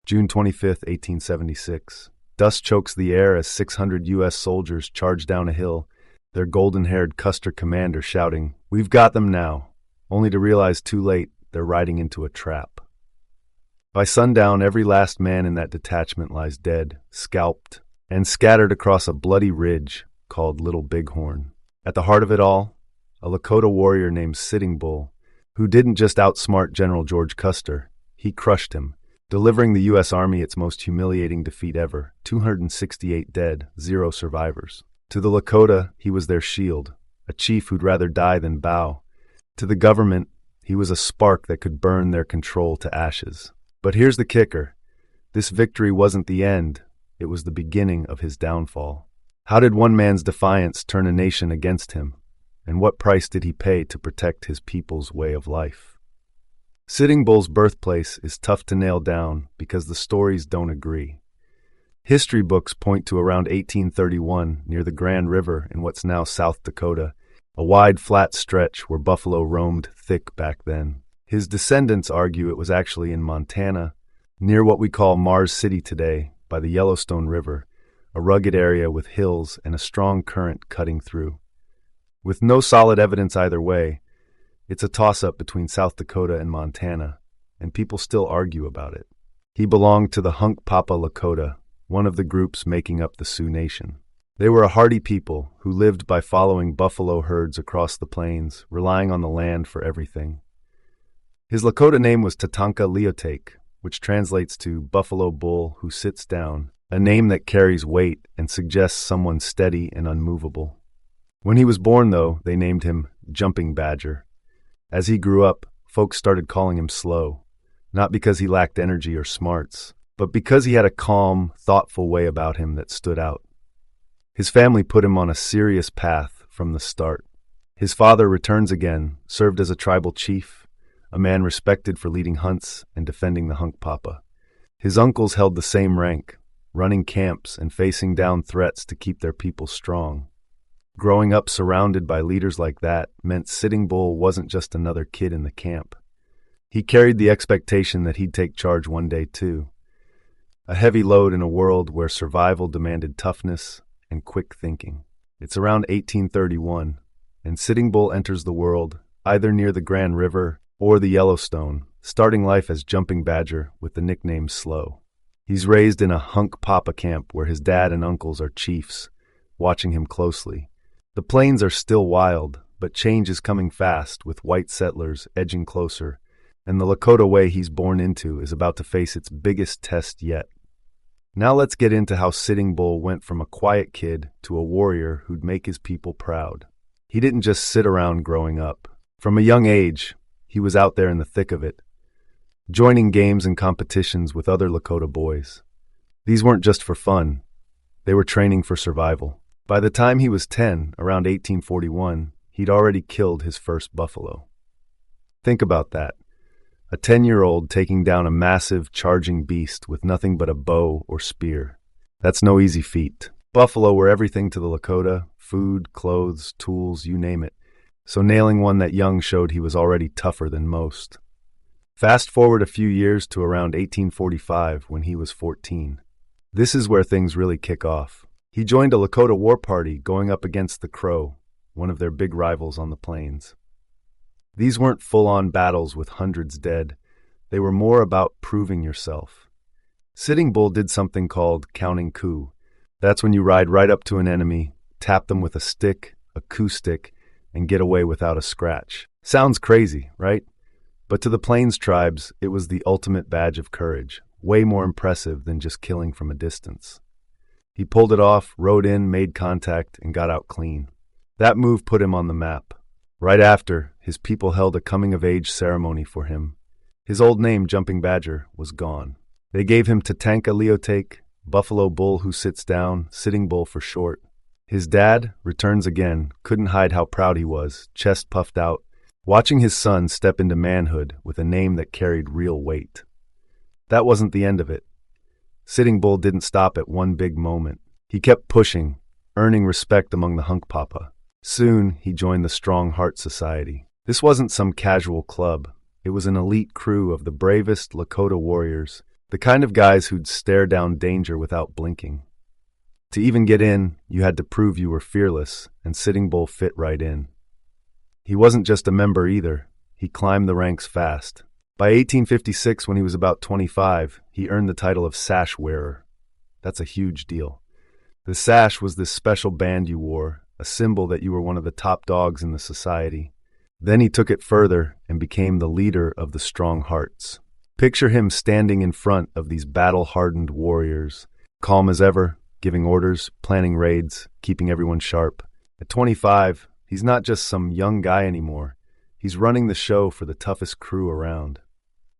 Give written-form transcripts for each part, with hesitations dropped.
June 25, 1876. Dust chokes the air as 600 U.S. soldiers charge down a hill, their golden-haired Custer commander shouting, "We've got them now," only to realize too late they're riding into a trap. By sundown, every last man in that detachment lies dead, scalped, and scattered across a bloody ridge called Little Bighorn. At the heart of it all, a Lakota warrior named Sitting Bull, who didn't just outsmart General George Custer, he crushed him, delivering the U.S. Army its most humiliating defeat ever, 268 dead, 0 survivors. To the Lakota, he was their shield, a chief who'd rather die than bow. To the government, he was a spark that could burn their control to ashes. But here's the kicker. This victory wasn't the end, it was the beginning of his downfall. How did one man's defiance turn a nation against him? And what price did he pay to protect his people's way of life? Sitting Bull's birthplace is tough to nail down because the stories don't agree. History books point to around 1831 near the Grand River in what's now South Dakota, a wide, flat stretch where buffalo roamed thick back then. His descendants argue it was actually in Montana, near what we call Mars City today, by the Yellowstone River, a rugged area with hills and a strong current cutting through. With no solid evidence either way, it's a toss-up between South Dakota and Montana, and people still argue about it. He belonged to the Hunkpapa Lakota, one of the groups making up the Sioux Nation. They were a hardy people who lived by following buffalo herds across the plains, relying on the land for everything. His Lakota name was Tatanka Leotake, which translates to Buffalo Bull Who Sits Down, a name that carries weight and suggests someone steady and unmovable. When he was born, though, they named him Jumping Badger. As he grew up, folks started calling him Slow, not because he lacked energy or smarts, but because he had a calm, thoughtful way about him that stood out. His family put him on a serious path from the start. His father returns again, served as a tribal chief, a man respected for leading hunts and defending the Hunkpapa. His uncles held the same rank, running camps and facing down threats to keep their people strong. Growing up surrounded by leaders like that meant Sitting Bull wasn't just another kid in the camp. He carried the expectation that he'd take charge one day too. A heavy load in a world where survival demanded toughness and quick thinking. It's around 1831, and Sitting Bull enters the world, either near the Grand River or the Yellowstone, starting life as Jumping Badger with the nickname Slow. He's raised in a Hunkpapa camp where his dad and uncles are chiefs, watching him closely. The plains are still wild, but change is coming fast with white settlers edging closer, and the Lakota way he's born into is about to face its biggest test yet. Now let's get into how Sitting Bull went from a quiet kid to a warrior who'd make his people proud. He didn't just sit around growing up. From a young age, he was out there in the thick of it, joining games and competitions with other Lakota boys. These weren't just for fun. They were training for survival. By the time he was 10, around 1841, he'd already killed his first buffalo. Think about that. A 10-year-old taking down a massive, charging beast with nothing but a bow or spear. That's no easy feat. Buffalo were everything to the Lakota: food, clothes, tools, you name it. So nailing one that young showed he was already tougher than most. Fast forward a few years to around 1845 when he was 14. This is where things really kick off. He joined a Lakota war party going up against the Crow, one of their big rivals on the plains. These weren't full-on battles with hundreds dead. They were more about proving yourself. Sitting Bull did something called counting coup. That's when you ride right up to an enemy, tap them with a stick, a coup stick, and get away without a scratch. Sounds crazy, right? But to the Plains tribes, it was the ultimate badge of courage, way more impressive than just killing from a distance. He pulled it off, rode in, made contact, and got out clean. That move put him on the map. Right after, his people held a coming-of-age ceremony for him. His old name, Jumping Badger, was gone. They gave him Tatanka Leotake, Buffalo Bull Who Sits Down, Sitting Bull for short. His dad returns again, couldn't hide how proud he was, chest puffed out, watching his son step into manhood with a name that carried real weight. That wasn't the end of it. Sitting Bull didn't stop at one big moment. He kept pushing, earning respect among the Hunkpapa. Soon, he joined the Strong Heart Society. This wasn't some casual club. It was an elite crew of the bravest Lakota warriors, The kind of guys who'd stare down danger without blinking. To even get in, you had to prove you were fearless, and Sitting Bull fit right in. He wasn't just a member either. He climbed the ranks fast. By 1856, when he was about 25, he earned the title of Sash wearer. That's a huge deal. The sash was this special band you wore, a symbol that you were one of the top dogs in the society. Then he took it further and became the leader of the Strong Hearts. Picture him standing in front of these battle-hardened warriors, calm as ever, giving orders, planning raids, keeping everyone sharp. At 25, he's not just some young guy anymore. He's running the show for the toughest crew around.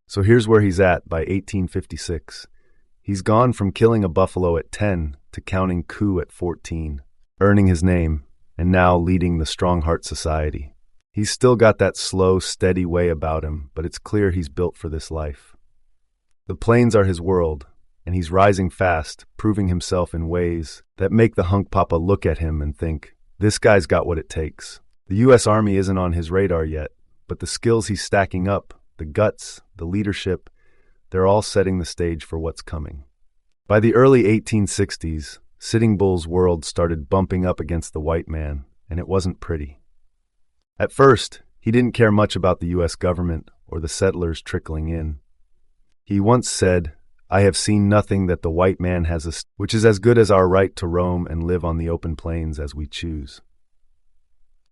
So here's where he's at by 1856. He's gone from killing a buffalo at 10 to counting coup at 14, earning his name, and now leading the Strong Heart Society. He's still got that slow, steady way about him, but it's clear he's built for this life. The plains are his world, and he's rising fast, proving himself in ways that make the Hunkpapa look at him and think, this guy's got what it takes. The U.S. Army isn't on his radar yet, but the skills he's stacking up, the guts, the leadership, they're all setting the stage for what's coming. By the early 1860s, Sitting Bull's world started bumping up against the white man, and it wasn't pretty. At first, he didn't care much about the U.S. government or the settlers trickling in. He once said, "I have seen nothing that the white man has, which is as good as our right to roam and live on the open plains as we choose."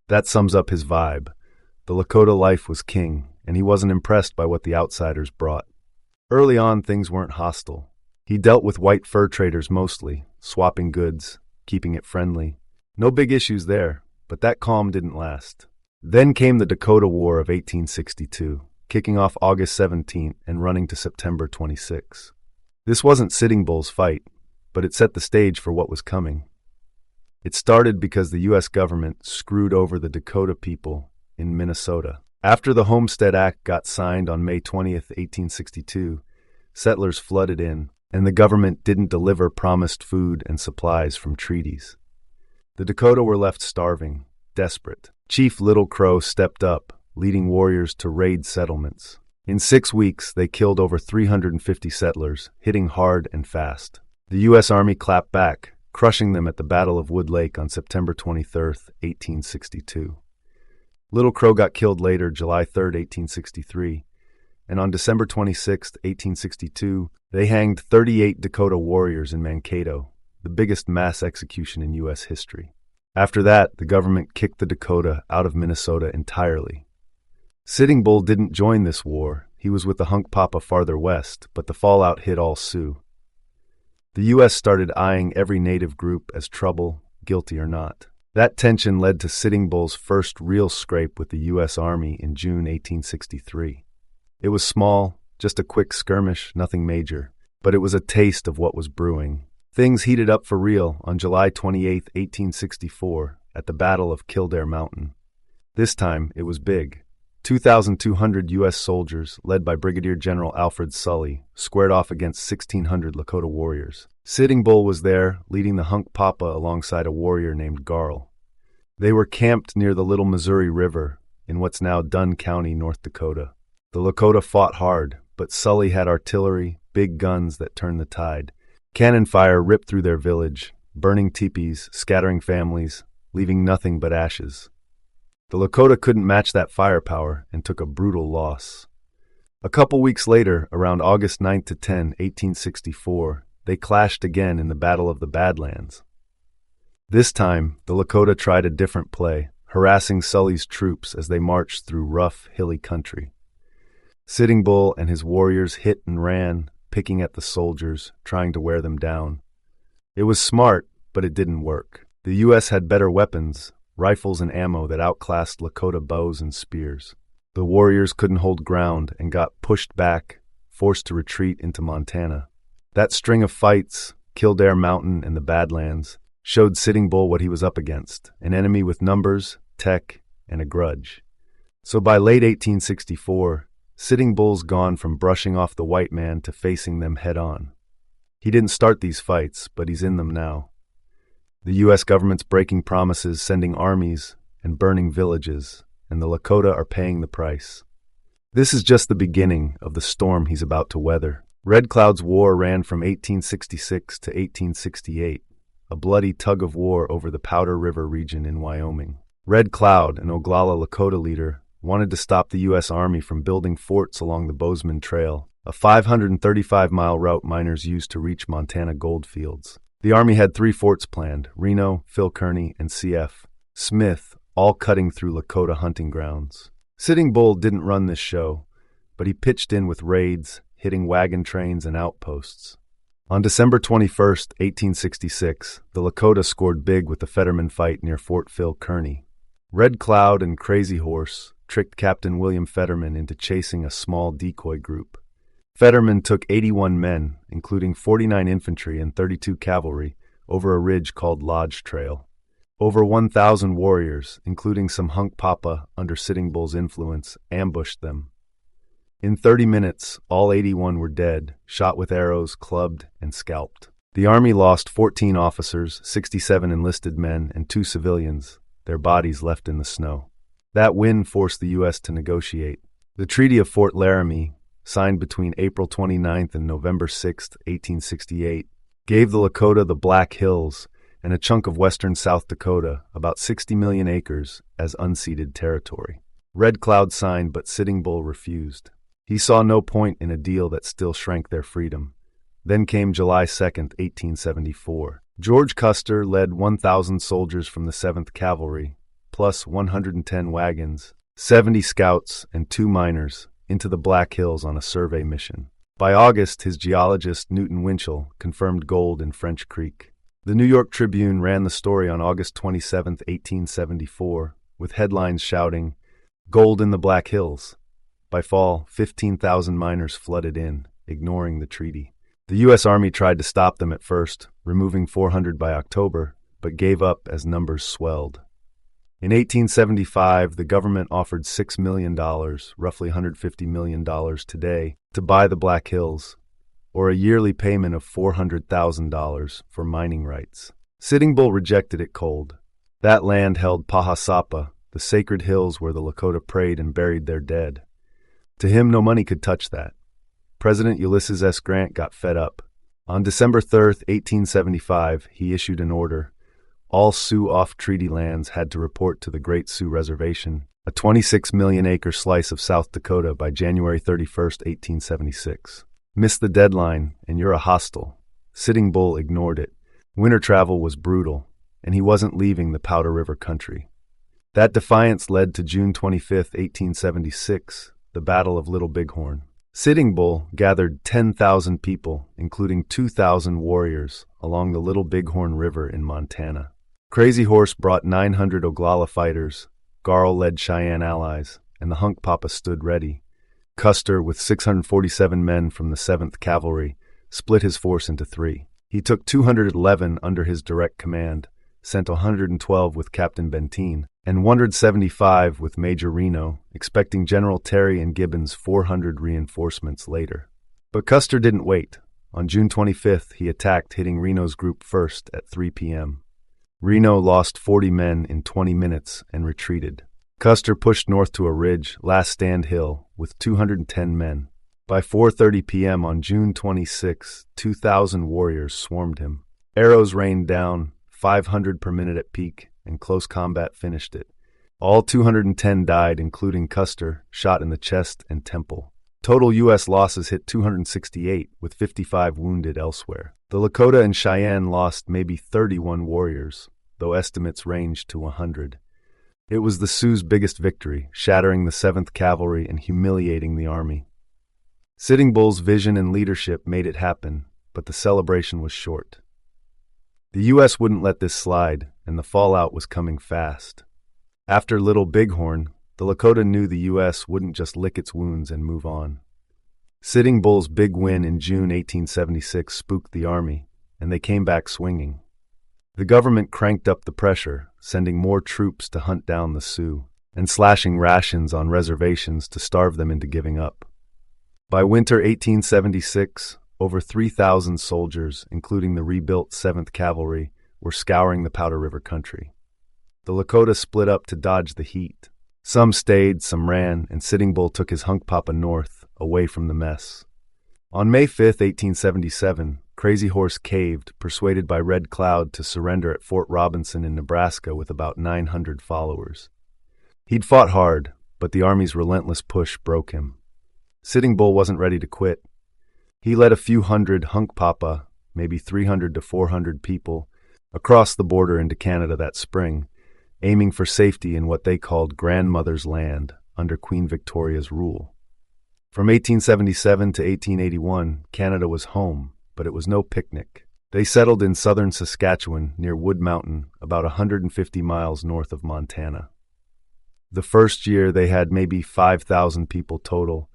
That sums up his vibe. The Lakota life was king, and he wasn't impressed by what the outsiders brought. Early on, things weren't hostile. He dealt with white fur traders mostly, swapping goods, keeping it friendly. No big issues there, but that calm didn't last. Then came the Dakota War of 1862, kicking off August 17th and running to September 26. This wasn't Sitting Bull's fight, but it set the stage for what was coming. It started because the U.S. government screwed over the Dakota people in Minnesota. After the Homestead Act got signed on May 20th, 1862, settlers flooded in, and the government didn't deliver promised food and supplies from treaties. The Dakota were left starving, desperate. Chief Little Crow stepped up, leading warriors to raid settlements. In 6 weeks, they killed over 350 settlers, hitting hard and fast. The U.S. Army clapped back, crushing them at the Battle of Wood Lake on September 23, 1862. Little Crow got killed later, July 3, 1863, and on December 26, 1862, they hanged 38 Dakota warriors in Mankato, the biggest mass execution in U.S. history. After that, the government kicked the Dakota out of Minnesota entirely. Sitting Bull didn't join this war. He was with the Hunkpapa farther west, but the fallout hit all Sioux. The U.S. started eyeing every native group as trouble, guilty or not. That tension led to Sitting Bull's first real scrape with the U.S. Army in June 1863. It was small, just a quick skirmish, nothing major, but it was a taste of what was brewing. Things heated up for real on July 28, 1864, at the Battle of Kildare Mountain. This time, it was big. 2,200 U.S. soldiers, led by Brigadier General Alfred Sully, squared off against 1,600 Lakota warriors. Sitting Bull was there, leading the Hunkpapa alongside a warrior named Garl. They were camped near the Little Missouri River, in what's now Dunn County, North Dakota. The Lakota fought hard, but Sully had artillery, big guns that turned the tide. Cannon fire ripped through their village, burning teepees, scattering families, leaving nothing but ashes. The Lakota couldn't match that firepower and took a brutal loss. A couple weeks later, around August 9 to 10, 1864, they clashed again in the Battle of the Badlands. This time, the Lakota tried a different play, harassing Sully's troops as they marched through rough, hilly country. Sitting Bull and his warriors hit and ran, picking at the soldiers, trying to wear them down. It was smart, but it didn't work. The U.S. had better weapons, rifles and ammo that outclassed Lakota bows and spears. The warriors couldn't hold ground and got pushed back, forced to retreat into Montana. That string of fights, Kildare Mountain and the Badlands, showed Sitting Bull what he was up against, an enemy with numbers, tech, and a grudge. So by late 1864, Sitting Bull's gone from brushing off the white man to facing them head-on. He didn't start these fights, but he's in them now. The U.S. government's breaking promises, sending armies, and burning villages, and the Lakota are paying the price. This is just the beginning of the storm he's about to weather. Red Cloud's war ran from 1866 to 1868, a bloody tug-of-war over the Powder River region in Wyoming. Red Cloud, an Oglala Lakota leader, wanted to stop the U.S. Army from building forts along the Bozeman Trail, a 535-mile route miners used to reach Montana gold fields. The Army had 3 forts planned: Reno, Phil Kearny, and C.F. Smith, all cutting through Lakota hunting grounds. Sitting Bull didn't run this show, but he pitched in with raids, hitting wagon trains and outposts. On December 21, 1866, the Lakota scored big with the Fetterman Fight near Fort Phil Kearny. Red Cloud and Crazy Horse tricked Captain William Fetterman into chasing a small decoy group. Fetterman took 81 men, including 49 infantry and 32 cavalry, over a ridge called Lodge Trail. Over 1,000 warriors, including some Hunkpapa under Sitting Bull's influence, ambushed them. In 30 minutes, all 81 were dead, shot with arrows, clubbed, and scalped. The Army lost 14 officers, 67 enlisted men, and 2 civilians, their bodies left in the snow. That win forced the U.S. to negotiate. The Treaty of Fort Laramie, signed between April 29 and November 6, 1868, gave the Lakota the Black Hills and a chunk of western South Dakota, about 60 million acres, as unceded territory. Red Cloud signed, but Sitting Bull refused. He saw no point in a deal that still shrank their freedom. Then came July 2, 1874. General Custer led 1,000 soldiers from the 7th Cavalry, plus 110 wagons, 70 scouts, and 2 miners, into the Black Hills on a survey mission. By August, his geologist Newton Winchell confirmed gold in French Creek. The New York Tribune ran the story on August 27, 1874, with headlines shouting, "Gold in the Black Hills." By fall, 15,000 miners flooded in, ignoring the treaty. The U.S. Army tried to stop them at first, removing 400 by October, but gave up as numbers swelled. In 1875, the government offered $6 million, roughly $150 million today, to buy the Black Hills, or a yearly payment of $400,000 for mining rights. Sitting Bull rejected it cold. That land held Pahasapa, the sacred hills where the Lakota prayed and buried their dead. To him, no money could touch that. President Ulysses S. Grant got fed up. On December 3, 1875, he issued an order. All Sioux off-treaty lands had to report to the Great Sioux Reservation, a 26 million-acre slice of South Dakota, by January 31, 1876. Miss the deadline, and you're a hostile. Sitting Bull ignored it. Winter travel was brutal, and he wasn't leaving the Powder River country. That defiance led to June 25, 1876, the Battle of Little Bighorn. Sitting Bull gathered 10,000 people, including 2,000 warriors, along the Little Bighorn River in Montana. Crazy Horse brought 900 Oglala fighters, Garl led Cheyenne allies, and the Hunkpapa stood ready. Custer, with 647 men from the 7th Cavalry, split his force into 3. He took 211 under his direct command, sent 112 with Captain Benteen, and 175 with Major Reno, expecting General Terry and Gibbon's 400 reinforcements later. But Custer didn't wait. On June 25th, he attacked, hitting Reno's group first at 3 p.m. Reno lost 40 men in 20 minutes and retreated. Custer pushed north to a ridge, Last Stand Hill, with 210 men. By 4:30 p.m. on June 26, 2,000 warriors swarmed him. Arrows rained down, 500 per minute at peak, and close combat finished it. All 210 died, including Custer, shot in the chest and temple. Total U.S. losses hit 268, with 55 wounded elsewhere. The Lakota and Cheyenne lost maybe 31 warriors, though estimates ranged to 100. It was the Sioux's biggest victory, shattering the 7th Cavalry and humiliating the Army. Sitting Bull's vision and leadership made it happen, but the celebration was short. The U.S. wouldn't let this slide, and the fallout was coming fast. After Little Bighorn, the Lakota knew the U.S. wouldn't just lick its wounds and move on. Sitting Bull's big win in June 1876 spooked the Army, and they came back swinging. The government cranked up the pressure, sending more troops to hunt down the Sioux, and slashing rations on reservations to starve them into giving up. By winter 1876, over 3,000 soldiers, including the rebuilt 7th Cavalry, were scouring the Powder River country. The Lakota split up to dodge the heat. Some stayed, some ran, and Sitting Bull took his Hunkpapa north, away from the mess. On May 5, 1877, Crazy Horse caved, persuaded by Red Cloud to surrender at Fort Robinson in Nebraska with about 900 followers. He'd fought hard, but the Army's relentless push broke him. Sitting Bull wasn't ready to quit. He led a few hundred Hunkpapa, maybe 300 to 400 people, across the border into Canada that spring, aiming for safety in what they called Grandmother's Land under Queen Victoria's rule. From 1877 to 1881, Canada was home, but it was no picnic. They settled in southern Saskatchewan near Wood Mountain, about 150 miles north of Montana. The first year they had maybe 5,000 people total,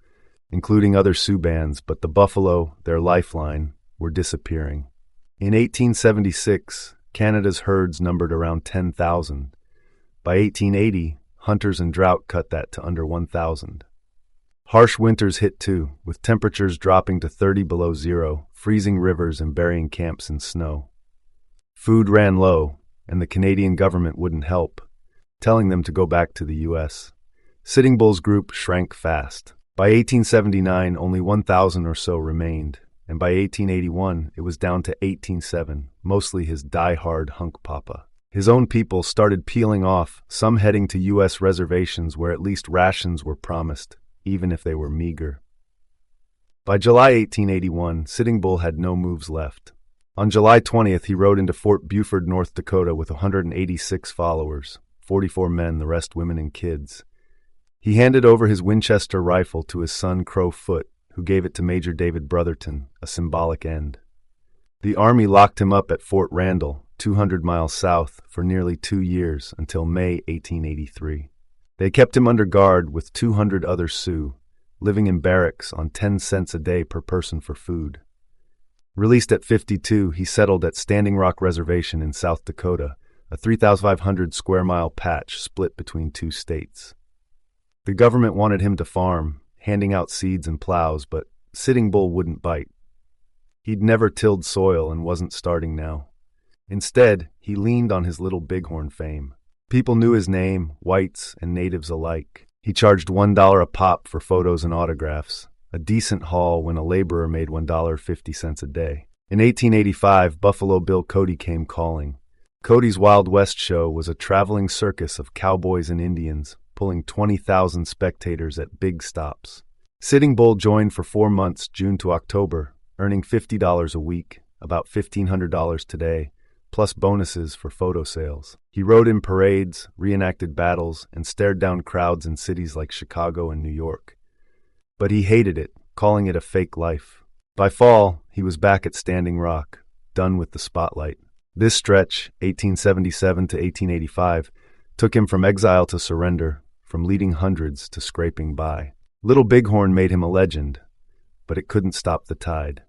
including other Sioux bands, but the buffalo, their lifeline, were disappearing. In 1876, Canada's herds numbered around 10,000. By 1880, hunters and drought cut that to under 1,000. Harsh winters hit too, with temperatures dropping to 30 below zero, freezing rivers and burying camps in snow. Food ran low, and the Canadian government wouldn't help, telling them to go back to the U.S. Sitting Bull's group shrank fast. By 1879, only 1,000 or so remained, and by 1881, it was down to 18,700, mostly his die-hard Hunkpapa. His own people started peeling off, some heading to U.S. reservations where at least rations were promised, even if they were meager. By July 1881, Sitting Bull had no moves left. On July 20th, he rode into Fort Buford, North Dakota with 186 followers, 44 men, the rest women and kids. He handed over his Winchester rifle to his son Crow Foot, who gave it to Major David Brotherton, a symbolic end. The Army locked him up at Fort Randall, 200 miles south, for nearly 2 years, until May 1883. They kept him under guard with 200 other Sioux, living in barracks on 10 cents a day per person for food. Released at 52, he settled at Standing Rock Reservation in South Dakota, a 3,500 square mile patch split between 2 states. The government wanted him to farm, handing out seeds and plows, but Sitting Bull wouldn't bite. He'd never tilled soil and wasn't starting now. Instead, he leaned on his Little Bighorn fame. People knew his name, whites and natives alike. He charged $1 a pop for photos and autographs, a decent haul when a laborer made $1.50 a day. In 1885, Buffalo Bill Cody came calling. Cody's Wild West show was a traveling circus of cowboys and Indians, pulling 20,000 spectators at big stops. Sitting Bull joined for 4 months, June to October, earning $50 a week, about $1,500 today, plus bonuses for photo sales. He rode in parades, reenacted battles, and stared down crowds in cities like Chicago and New York. But he hated it, calling it a fake life. By fall, he was back at Standing Rock, done with the spotlight. This stretch, 1877 to 1885, took him from exile to surrender, from leading hundreds to scraping by. Little Bighorn made him a legend, but it couldn't stop the tide.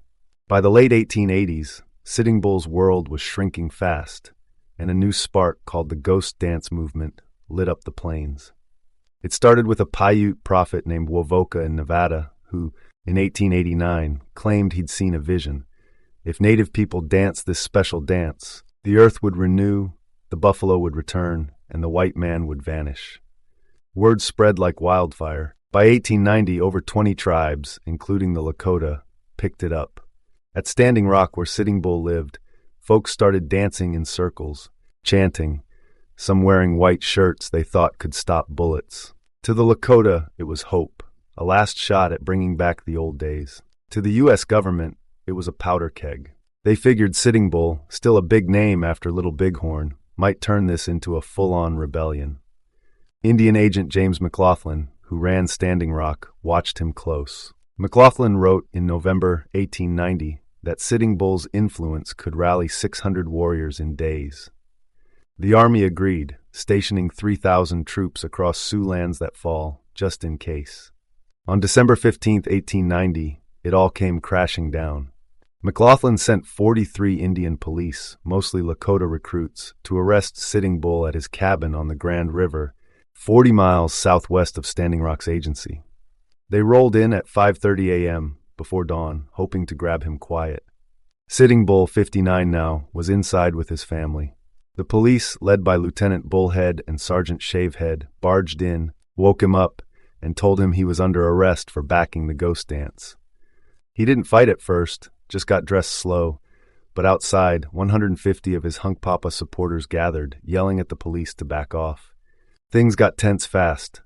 By the late 1880s, Sitting Bull's world was shrinking fast, and a new spark called the Ghost Dance movement lit up the plains. It started with a Paiute prophet named Wovoka in Nevada, who, in 1889, claimed he'd seen a vision. If native people danced this special dance, the earth would renew, the buffalo would return, and the white man would vanish. Word spread like wildfire. By 1890, over 20 tribes, including the Lakota, picked it up. At Standing Rock, where Sitting Bull lived, folks started dancing in circles, chanting, some wearing white shirts they thought could stop bullets. To the Lakota, it was hope, a last shot at bringing back the old days. To the U.S. government, it was a powder keg. They figured Sitting Bull, still a big name after Little Bighorn, might turn this into a full-on rebellion. Indian agent James McLaughlin, who ran Standing Rock, watched him close. McLaughlin wrote in November 1890 that Sitting Bull's influence could rally 600 warriors in days. The Army agreed, stationing 3,000 troops across Sioux lands that fall, just in case. On December 15, 1890, it all came crashing down. McLaughlin sent 43 Indian police, mostly Lakota recruits, to arrest Sitting Bull at his cabin on the Grand River, 40 miles southwest of Standing Rock's agency. They rolled in at 5:30 a.m., before dawn, hoping to grab him quiet. Sitting Bull, 59 now, was inside with his family. The police, led by Lieutenant Bullhead and Sergeant Shavehead, barged in, woke him up, and told him he was under arrest for backing the ghost dance. He didn't fight at first, just got dressed slow, but outside, 150 of his Hunkpapa supporters gathered, yelling at the police to back off. Things got tense fast.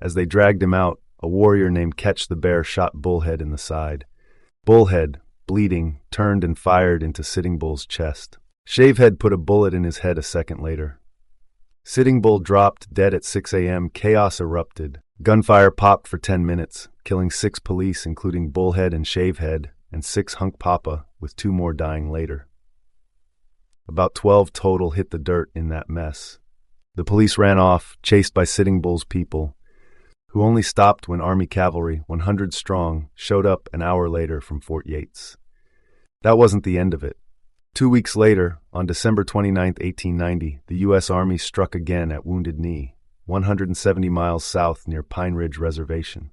As they dragged him out, a warrior named Catch the Bear shot Bullhead in the side. Bullhead, bleeding, turned and fired into Sitting Bull's chest. Shavehead put a bullet in his head a second later. Sitting Bull dropped dead at 6 a.m. Chaos erupted. Gunfire popped for 10 minutes, killing 6 police including Bullhead and Shavehead, and 6 Hunkpapa, with 2 more dying later. About 12 total hit the dirt in that mess. The police ran off, chased by Sitting Bull's people, who only stopped when Army cavalry, 100 strong, showed up an hour later from Fort Yates. That wasn't the end of it. 2 weeks later, on December 29, 1890, the U.S. Army struck again at Wounded Knee, 170 miles south near Pine Ridge Reservation.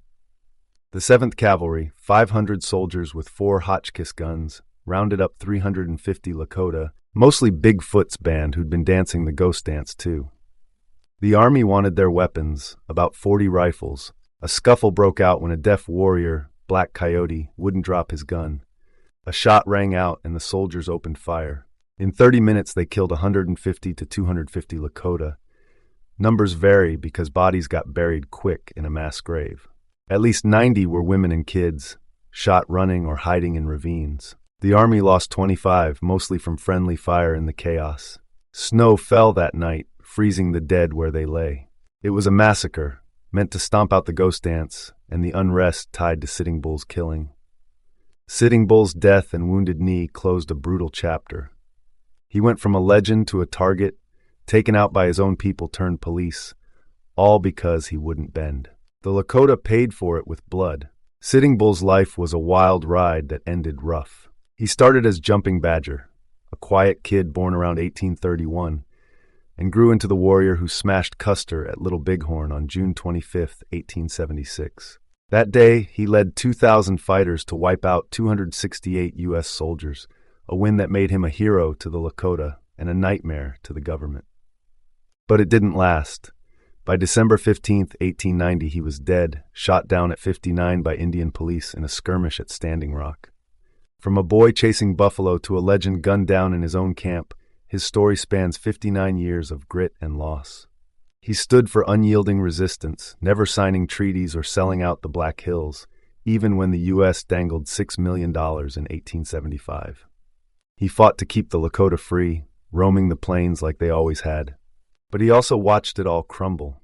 The 7th Cavalry, 500 soldiers with 4 Hotchkiss guns, rounded up 350 Lakota, mostly Bigfoot's band who'd been dancing the ghost dance too. The Army wanted their weapons, about 40 rifles. A scuffle broke out when a deaf warrior, Black Coyote, wouldn't drop his gun. A shot rang out and the soldiers opened fire. In 30 minutes they killed 150 to 250 Lakota. Numbers vary because bodies got buried quick in a mass grave. At least 90 were women and kids, shot running or hiding in ravines. The Army lost 25, mostly from friendly fire in the chaos. Snow fell that night, freezing the dead where they lay. It was a massacre, meant to stomp out the ghost dance and the unrest tied to Sitting Bull's killing. Sitting Bull's death and Wounded Knee closed a brutal chapter. He went from a legend to a target, taken out by his own people turned police, all because he wouldn't bend. The Lakota paid for it with blood. Sitting Bull's life was a wild ride that ended rough. He started as Jumping Badger, a quiet kid born around 1831, and grew into the warrior who smashed Custer at Little Bighorn on June 25, 1876. That day, he led 2,000 fighters to wipe out 268 U.S. soldiers, a win that made him a hero to the Lakota and a nightmare to the government. But it didn't last. By December 15, 1890, he was dead, shot down at 59 by Indian police in a skirmish at Standing Rock. From a boy chasing buffalo to a legend gunned down in his own camp, his story spans 59 years of grit and loss. He stood for unyielding resistance, never signing treaties or selling out the Black Hills, even when the U.S. dangled $6 million in 1875. He fought to keep the Lakota free, roaming the plains like they always had. But he also watched it all crumble.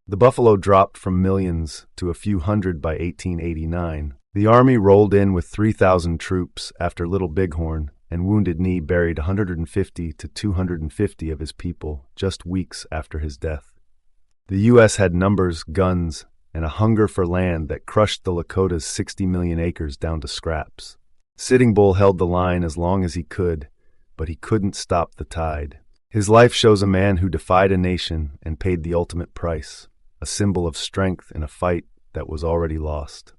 The buffalo dropped from millions to a few hundred by 1889. The Army rolled in with 3,000 troops after Little Bighorn, and Wounded Knee buried 150 to 250 of his people just weeks after his death. The U.S. had numbers, guns, and a hunger for land that crushed the Lakota's 60 million acres down to scraps. Sitting Bull held the line as long as he could, but he couldn't stop the tide. His life shows a man who defied a nation and paid the ultimate price, a symbol of strength in a fight that was already lost.